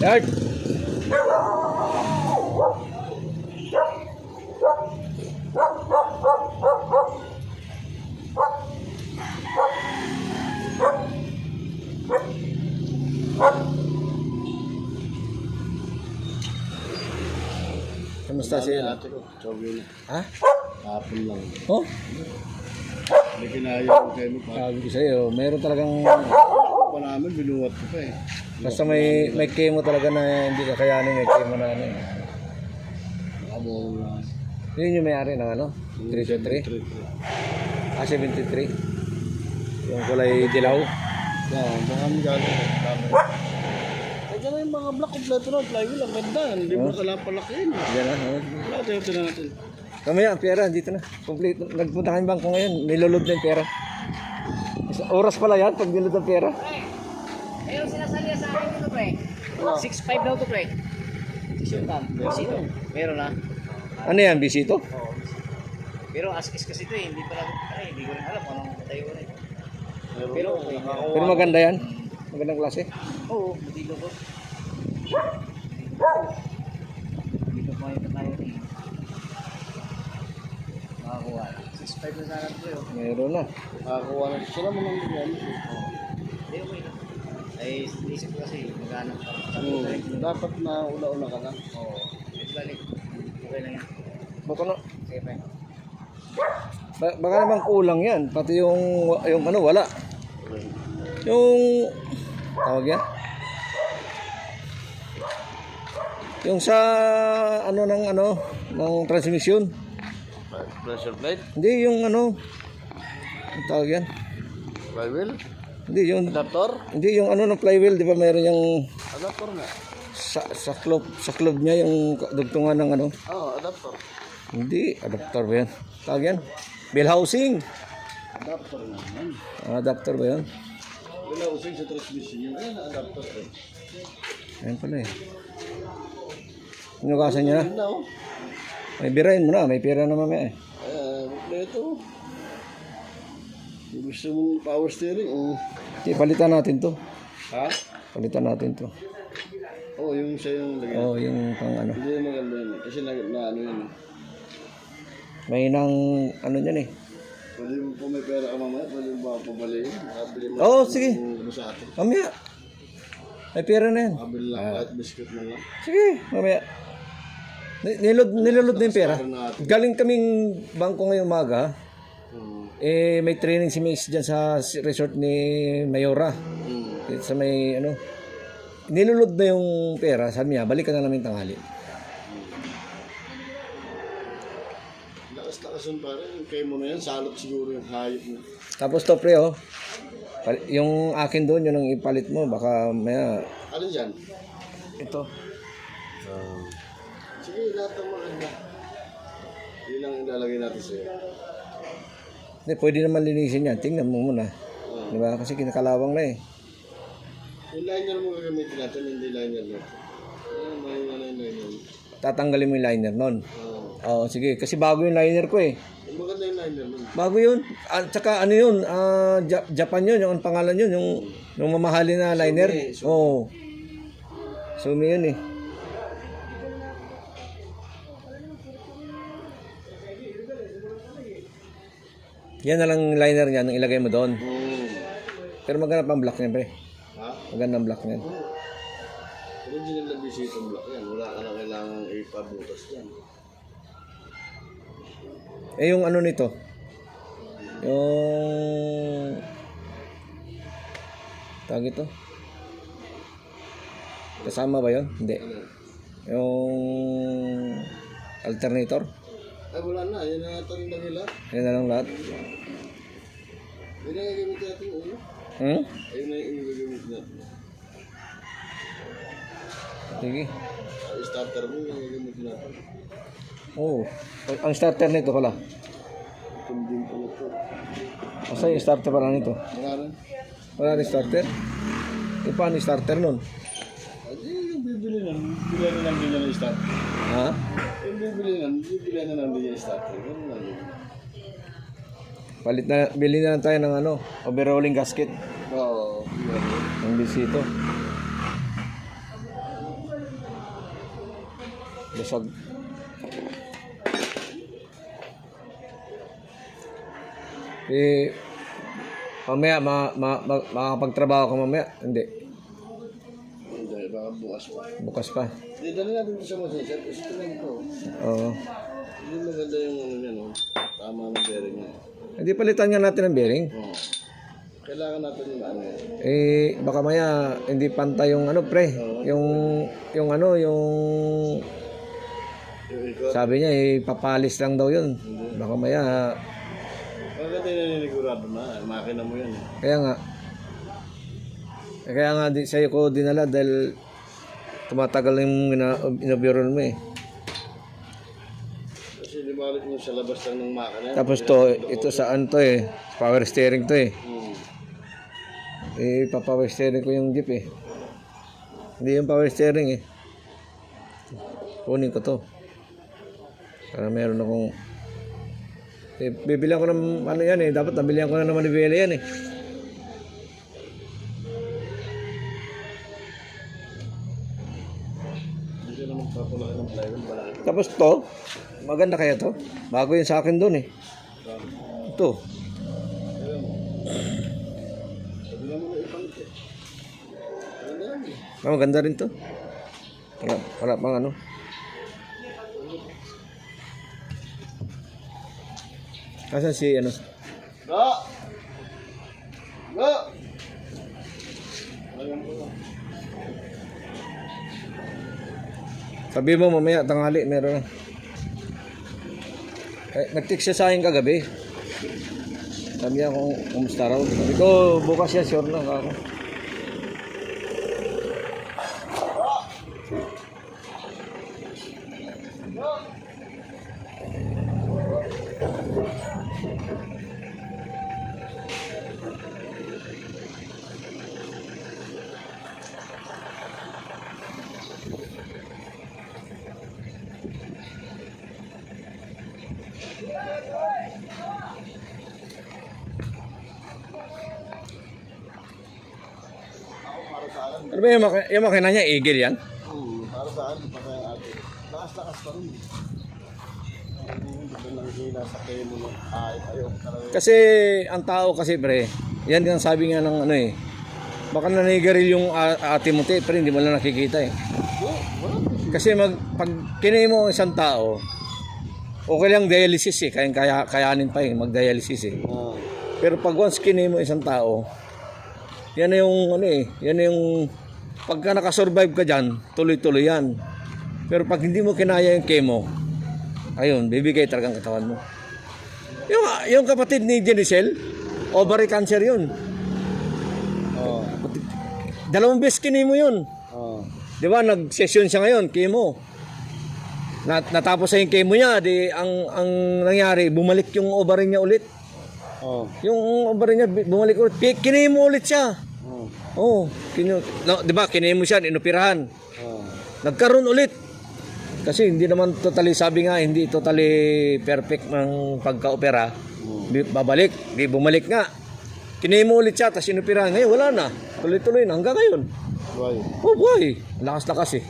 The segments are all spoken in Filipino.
Start! Kamusta siya? Ha? Hapon lang. Oh? May kinaya ko kayo mo pa. Sabi ko sa'yo, meron talagang... Pa namin, binuwat ko pa eh. Basta may chemo talaga na hindi kakayanin, may chemo na ano eh. Nakabawang lang. Yun yung may-ari ng ano? 323? Ah, 73. Yung kulay dilaw. Yan, baka kami gano'n. Kaya na yung mga black kompleto na, flywheel, ang ganda. Hindi mo kailangan palakihin. Yan na. Wala, tayo natin. Kamaya, pera, dito na. Complete. Nagpunta kami bangko ngayon, nilulod na yung pera. Oras pala yan, pag nilulod ang pera. Ayun sinasalya sa akin dito, pre. 6.5 daw to, pre. 6.5. Bisito. Meron na. Ano yan, bisito? Oo. Pero askis kasi ito eh. Hindi pa lang, hindi ko rin alam kung anong tayo rin. Pero okay. Pero maganda yan. Magandang klase. Oo, dito ko. Dito pa yung tayo rin. Makakuha. 6.5 na sana ito eh. Meron na. Nakakuha na. Sila mo nang bigyan. Hindi, okay lang. Ay, isip ko kasi, maghanap pa. Dapat na una-una ka lang. Oo. Ito balik. Okay lang yan. Baka na. Sige, pre. Baka naman kulang yan. Pati yung ano, wala. Yung tawag yan. Yung sa ng transmission. Pressure plate? Hindi yung ano. Ang tawag yan. Flywheel? Hindi yung Adapter? hindi yung ano ng flywheel, di ba mayroon yung Adapter nga. sa club niya yung dugtungan ng ano. Oo, adapter. Hindi, adapter ba yan? Tawag yan. Bell housing. Adapter naman. Adapter ba yan? Wala using sa transmission yun. Ayan, adapter eh. Ayan pala eh. Inugasan niya na. Yun na oh. May birahin mo na, may pera na mamaya eh. Kompleto. Kung gusto mong power steering, Sige, palitan natin to. Ha? Palitan natin to. Oo, yung siya yung lagyan. Oh, yung pang ano. Hindi maganda yun. Kasi na ano yun. May nang ano niyan eh. Pwede mo kung may pera ka mamaya, pwede mo ba pabaliin? Makabili mo. Oo, sige. Ano sa atin? Mamaya. May pera na yan. Makabili lang kahit biscuit na lang. Sige, mamaya. Nilulod na yung pera. Galing kaming bangko ngayong umaga. Eh, may training si Miss dyan sa resort ni Mayora. Sa may ano. Nilulod na yung pera. Sabi niya, balik ka na namin tanghali. Lakas-lakas yun pare. Yung kayo mo na yan, salot siguro yung hayop mo. Tapos to pre, oh. Yung akin doon, yun ang ipalit mo. Baka maya. Ano dyan? Ito. Sige, lahat ng maganda. Yun lang ilalagay natin sa'yo. Hindi, pwede naman linisin yan. Tingnan mo muna. Diba? Kasi kinakalawang na eh. Yung liner mo gagamitin natin, hindi liner natin. Yung liner. Tatanggalin mo yung liner nun. Oo, sige. Kasi bago yung liner ko eh. Yung maganda yung liner nun. Bago yun. At saka ano yun, Japan yun, yung pangalan yun, yung mamahalin na liner. Oo. Sumi yun eh. Yan na lang liner niya nung ilagay mo doon. Pero maganda pang black niya, pre. Ha? Magandang black niya. Original na bisitong block yan. Wala ka na kailangan ipabutas yan. Eh yung ano nito? Yung tawag ito? Kasama ba yun? Hindi. Yung alternator? Ay wala na. Yan na natin lang nila. Yan na lang lahat. Yan na gagamit natin ulo. Ayun na yung gagamit natin. Sige. Starter mo yung gagamit natin. Oo. Ang starter nito pala. Kumbin po ito. Asa yung starter pala nito? Wala rin. Wala rin starter? E paano yung starter nun? Ay, yung bibili na. Bibili na lang din yan yung starter. Ha? Yung bibili na lang din yung starter. Ganun lang yun. Bili na lang tayo ng ano, overhauling gasket. Oo. Ang bisito. Lusog. Mamaya, makakapagtrabaho ka mamaya? Hindi. Hindi, baka bukas pa. Bukas pa. Hindi, dali natin ito sa masasya. Kasi tingnan ko. Oo. Hindi maganda yung ano niya, no? Tama ng bearing niya. Hindi palitan nga natin ang bearing. Oo. Kailangan natin yung ano yan. Baka maya hindi pantay yung ano pre. Yung ano, yung Yung ikot. sabi niya papalis lang daw yun. Baka maya, Bakit yung naninigurado na? Makina mo yan. kaya nga. Kaya nga sa'yo ko dinala dahil tumatagal yung inabiron mo eh. Kasi libalik mo sa labas lang ng makina. Tapos ito saan to eh. Power steering to eh. Power steering ko yung jeep eh. Hindi yung power steering eh. Kunin ko to. Para meron akong bibilihan ko ng ano yan eh. Dapat nabilihan ko na naman ni Bella yan eh. Hindi ka na magpapalaki ng plywood. Malaki. Tapos to, maganda kaya to. Bago yun sa akin doon eh. Ito. Sabi naman na ibang ito. Maganda yan eh. Maganda rin to. Wala pang ano. Kasan si ano? Go! Go! Ayun po. Sabi mo mamaya tanghali meron. Nag-text siya sa akin kagabi. Sabi niya kung kumusta raw. Sabi ko bukas yan sure lang ako. Ano ba yung makina niya? Eagle yan? Para saan? Para yung atin. Lakas-lakas pa rin. Hindi ba lang hila sa kayo mo ng ayaw talaga. Kasi ang tao kasi pre, yan ang sabi nga ng ano eh. Baka nanigaril yung ate mo pero hindi mo lang nakikita eh. Kasi pag kinay mo isang tao, okay lang dialysis eh. Kayanin pa eh, mag-dialysis eh. Pero pag once kinay mo isang tao, yan na yung ano eh, yan na yung pagka nakasurvive ka dyan, tuloy-tuloy yan. Pero pag hindi mo kinaya yung chemo, ayun, bibigay talagang katawan mo. Yung kapatid ni Jenicel, ovary cancer yun. Oo. 2 beses kinay mo yun. Oo. Di ba, nag-session siya ngayon, chemo. Natapos sa yung chemo niya, ang nangyari, bumalik yung ovary niya ulit. Oo. Yung ovary niya, bumalik ulit. Kinay mo ulit siya. Oo. Di ba, kinay mo siya, inoperahan. Nagkaroon ulit. Kasi hindi naman totally, sabi nga, hindi totally perfect ng pagka-opera. Babalik, di bumalik nga. Kinay mo ulit siya, tapos inoperahan. Ngayon, wala na. Tuloy-tuloy na, hanggang ngayon. Buhay. Oh boy, lakas-lakas eh.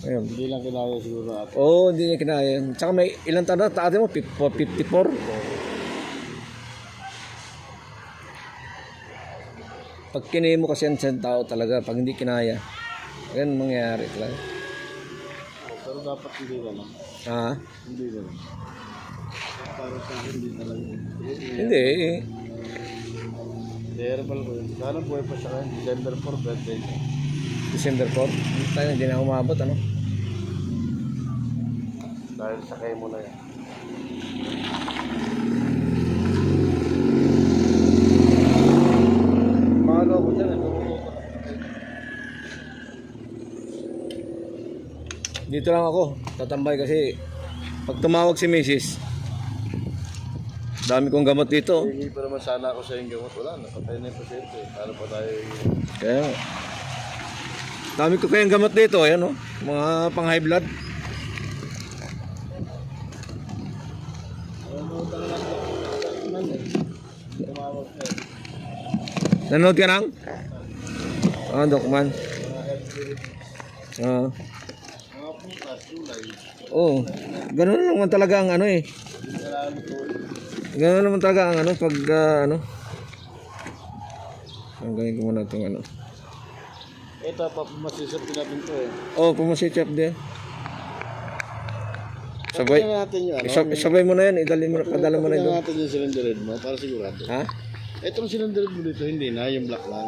Ayun. Hindi lang kinaya siguro natin. Oo, hindi niya kinaya. Tsaka may ilang taon na, ate mo, 54. Pag kinaya mo kasi yan sa tao talaga, pag hindi kinaya, yan mangyayari talaga. Pero dapat hindi na lang. Ha? Hindi na lang. Para sa akin, hindi talaga. Hindi eh. Terrible ko yun. Sana buhay pa siya kayo. December 4, birthday niya. December 4. Tayo, hindi na umabot, ano? Dahil sa kayo mo na yan. Mahalo ko dyan. Dito lang ako, tatambay kasi pag tumawag si Mrs. Dami kong gamot dito. Hindi pa naman sana ako sa yung gamot. Wala, napatay na yung pasyente. Paano pa tayo Kaya, dami ko kayang gamot dito, ayan oh, mga pang high blood. Nanood ka nang? Dokman. mga puta, Oo. Ganun naman talaga ang ano eh. Hindi na lulutuin. Ganun naman talaga ang ano pag ano. Ang galing ko muna itong ano. Ito, masisapin natin to eh. Oh, pumasitch up din. Sabay. Tingnan natin yung ano. Sabay mo na yan, idali mo na, padala mo na Tingnan ito. natin yung cylinder head mo para sigurado. Ha? Itong cylinder head mo dito, hindi na, yung black lang.